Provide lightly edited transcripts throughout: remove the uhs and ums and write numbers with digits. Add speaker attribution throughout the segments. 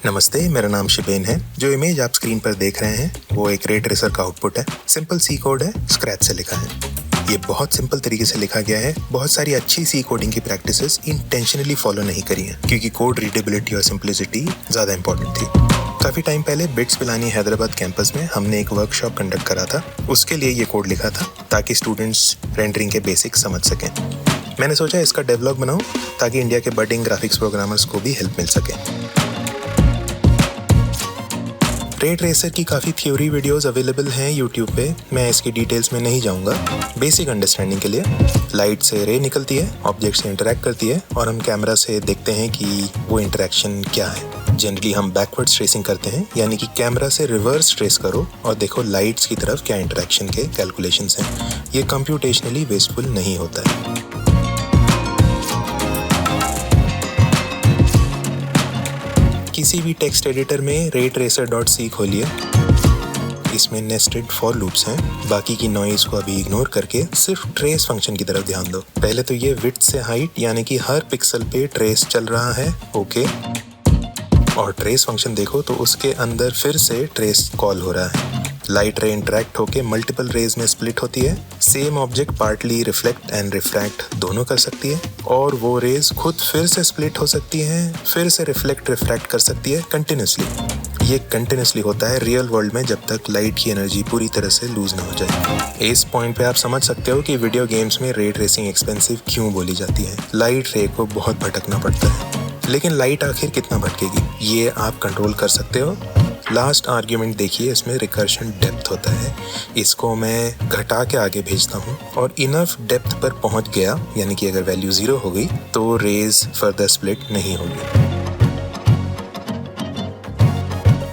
Speaker 1: नमस्ते, मेरा नाम शिबेन है। जो इमेज आप स्क्रीन पर देख रहे हैं वो एक रे ट्रेसर का आउटपुट है। सिंपल सी कोड है, स्क्रैच से लिखा है। ये बहुत सिंपल तरीके से लिखा गया है। बहुत सारी अच्छी सी कोडिंग की प्रैक्टिसेस इंटेंशनली फॉलो नहीं करी हैं क्योंकि कोड रीडेबिलिटी और सिंप्लिसिटी ज़्यादा इंपॉर्टेंट थी। काफ़ी टाइम पहले बिट्स पिलानी हैदराबाद कैंपस में हमने एक वर्कशॉप कंडक्ट करा था। उसके लिए ये कोड लिखा था ताकि स्टूडेंट्स रेंडरिंग के बेसिक्स समझ सकें। मैंने सोचा इसका डेवलॉग बनाऊं ताकि इंडिया के बडिंग ग्राफिक्स प्रोग्रामर्स को भी हेल्प मिल सके। रे ट्रेसर की काफ़ी थ्योरी वीडियोस अवेलेबल हैं यूट्यूब पे। मैं इसकी डिटेल्स में नहीं जाऊंगा। बेसिक अंडरस्टैंडिंग के लिए लाइट से रे निकलती है, ऑब्जेक्ट से इंटरेक्ट करती है और हम कैमरा से देखते हैं कि वो इंटरेक्शन क्या है। जनरली हम बैकवर्ड्स ट्रेसिंग करते हैं, यानी कि कैमरा से रिवर्स ट्रेस करो और देखो लाइट्स की तरफ क्या इंटरेक्शन के कैलकुलेशंस हैं। ये कंप्यूटेशनली वेस्टफुल नहीं होता है। किसी भी टेक्स्ट एडिटर में raytracer.c खोलिए। इसमें नेस्टेड फॉर लूप्स हैं। बाकी की नॉइज को अभी इग्नोर करके सिर्फ ट्रेस फंक्शन की तरफ ध्यान दो। पहले तो ये विड्थ से हाइट यानी कि हर पिक्सल पे ट्रेस चल रहा है, ओके। और ट्रेस फंक्शन देखो तो उसके अंदर फिर से ट्रेस कॉल हो रहा है। लाइट रे इंटरेक्ट होके मल्टीपल रेज में स्प्लिट होती है। Same object partly reflect and refract दोनों कर सकती है और वो रेज खुद फिर से स्प्लिट हो सकती है, फिर से रिफ्लेक्ट रिफ्रैक्ट कर सकती है कंटिन्यूसली। ये कंटिन्यूसली होता है रियल वर्ल्ड में जब तक लाइट की एनर्जी पूरी तरह से लूज ना हो जाए। इस पॉइंट पे आप समझ सकते हो कि वीडियो गेम्स में रे ट्रेसिंग एक्सपेंसिव क्यों बोली जाती है। लाइट रे को बहुत भटकना पड़ता है, लेकिन लाइट आखिर कितना भटकेगी ये आप कंट्रोल कर सकते हो। लास्ट आर्ग्यूमेंट देखिए, इसमें रिकर्शन डेप्थ होता है। इसको मैं घटा के आगे भेजता हूँ और इनफ डेप्थ पर पहुँच गया, यानी कि अगर वैल्यू 0 हो गई तो रेज फर्दर स्प्लिट नहीं होगी।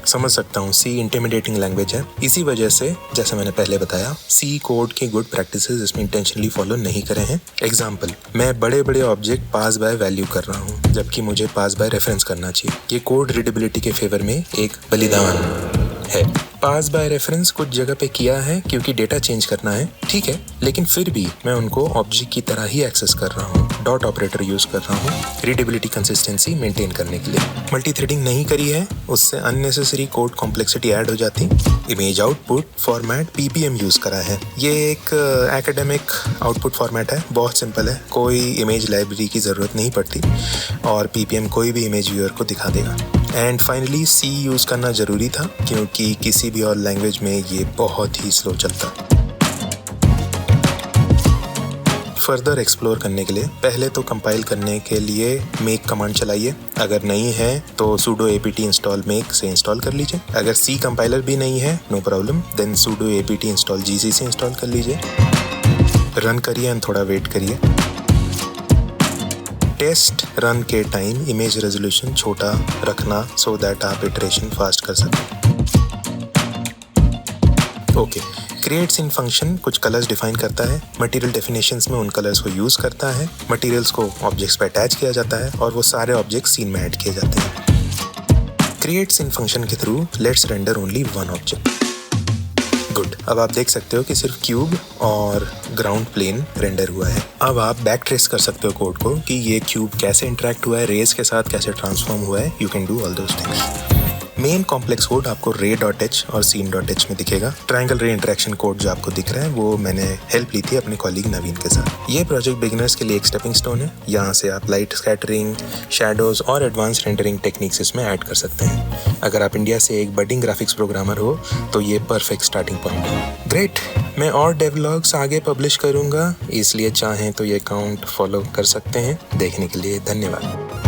Speaker 1: समझ सकता हूँ सी इंटिमिडेटिंग लैंग्वेज है। इसी वजह से जैसे मैंने पहले बताया सी कोड के गुड प्रैक्टिसेस इसमें इंटेंशनली फॉलो नहीं करे हैं। एग्जाम्पल, मैं बड़े बड़े ऑब्जेक्ट पास बाय वैल्यू कर रहा हूँ जबकि मुझे पास बाय रेफरेंस करना चाहिए। ये कोड रीडेबिलिटी के फेवर में एक बलिदान है। पास बाय रेफरेंस कुछ जगह पे किया है क्योंकि डेटा चेंज करना है, ठीक है, लेकिन फिर भी मैं उनको ऑब्जेक्ट की तरह ही एक्सेस कर रहा हूँ। डॉट ऑपरेटर यूज कर रहा हूँ रीडेबिलिटी कंसिस्टेंसी मेंटेन करने के लिए। मल्टी थ्रेडिंग नहीं करी है, उससे अननेसेसरी कोड कॉम्प्लेक्सिटी ऐड हो जाती। Image output format PPM use करा है। ये एक एकेडमिक आउटपुट फॉर्मेट है, बहुत सिंपल है, कोई इमेज लाइब्रेरी की ज़रूरत नहीं पड़ती और PPM कोई भी इमेज व्यूअर को दिखा देगा। एंड फाइनली C यूज़ करना ज़रूरी था क्योंकि किसी भी और लैंग्वेज में ये बहुत ही स्लो चलता। फर्दर एक्सप्लोर करने के लिए पहले तो कंपाइल करने के लिए मेक कमांड चलाइए। अगर नहीं है तो sudo apt install make से इंस्टॉल कर लीजिए। अगर C कंपाइलर भी नहीं है, no problem, then sudo apt install gc से इंस्टॉल कर लीजिए। रन करिए एंड थोड़ा वेट करिए। टेस्ट रन के टाइम इमेज रेजोल्यूशन छोटा रखना सो दैट आप इटरेशन फास्ट कर सकें। ओके, क्रिएट सीन फंक्शन कुछ कलर्स डिफाइन करता है। मटेरियल डेफिनेशंस में उन कलर्स को यूज करता है। मटेरियल्स को ऑब्जेक्ट्स पे अटैच किया जाता है और वो सारे ऑब्जेक्ट्स सीन में ऐड किए जाते हैं। क्रिएट सीन फंक्शन के through let's render only one object. Good, अब आप देख सकते हो कि सिर्फ क्यूब और ग्राउंड प्लेन रेंडर हुआ है। अब आप बैक ट्रेस कर सकते हो कोड को कि ये क्यूब कैसे इंटरेक्ट हुआ है, रेज के साथ कैसे ट्रांसफॉर्म हुआ है। You can do all those things. Main complex code आपको ray.h और scene.h में दिखेगा। ट्रायंगल रे इंटरेक्शन कोड जो आपको दिख रहा है वो मैंने हेल्प ली थी अपने कॉलीग नवीन के साथ। ये प्रोजेक्ट बिगिनर्स के लिए एक स्टेपिंग स्टोन है। यहाँ से आप लाइट स्कैटरिंग, शैडोज और एडवांस रेंडरिंग टेक्निक्स इसमें ऐड कर सकते हैं। अगर आप इंडिया से एक बडिंग ग्राफिक्स प्रोग्रामर हो तो ये परफेक्ट स्टार्टिंग पॉइंट है। ग्रेट, मैं और डेवलॉग्स आगे पब्लिश करूँगा, इसलिए चाहें तो ये अकाउंट फॉलो कर सकते हैं। देखने के लिए धन्यवाद।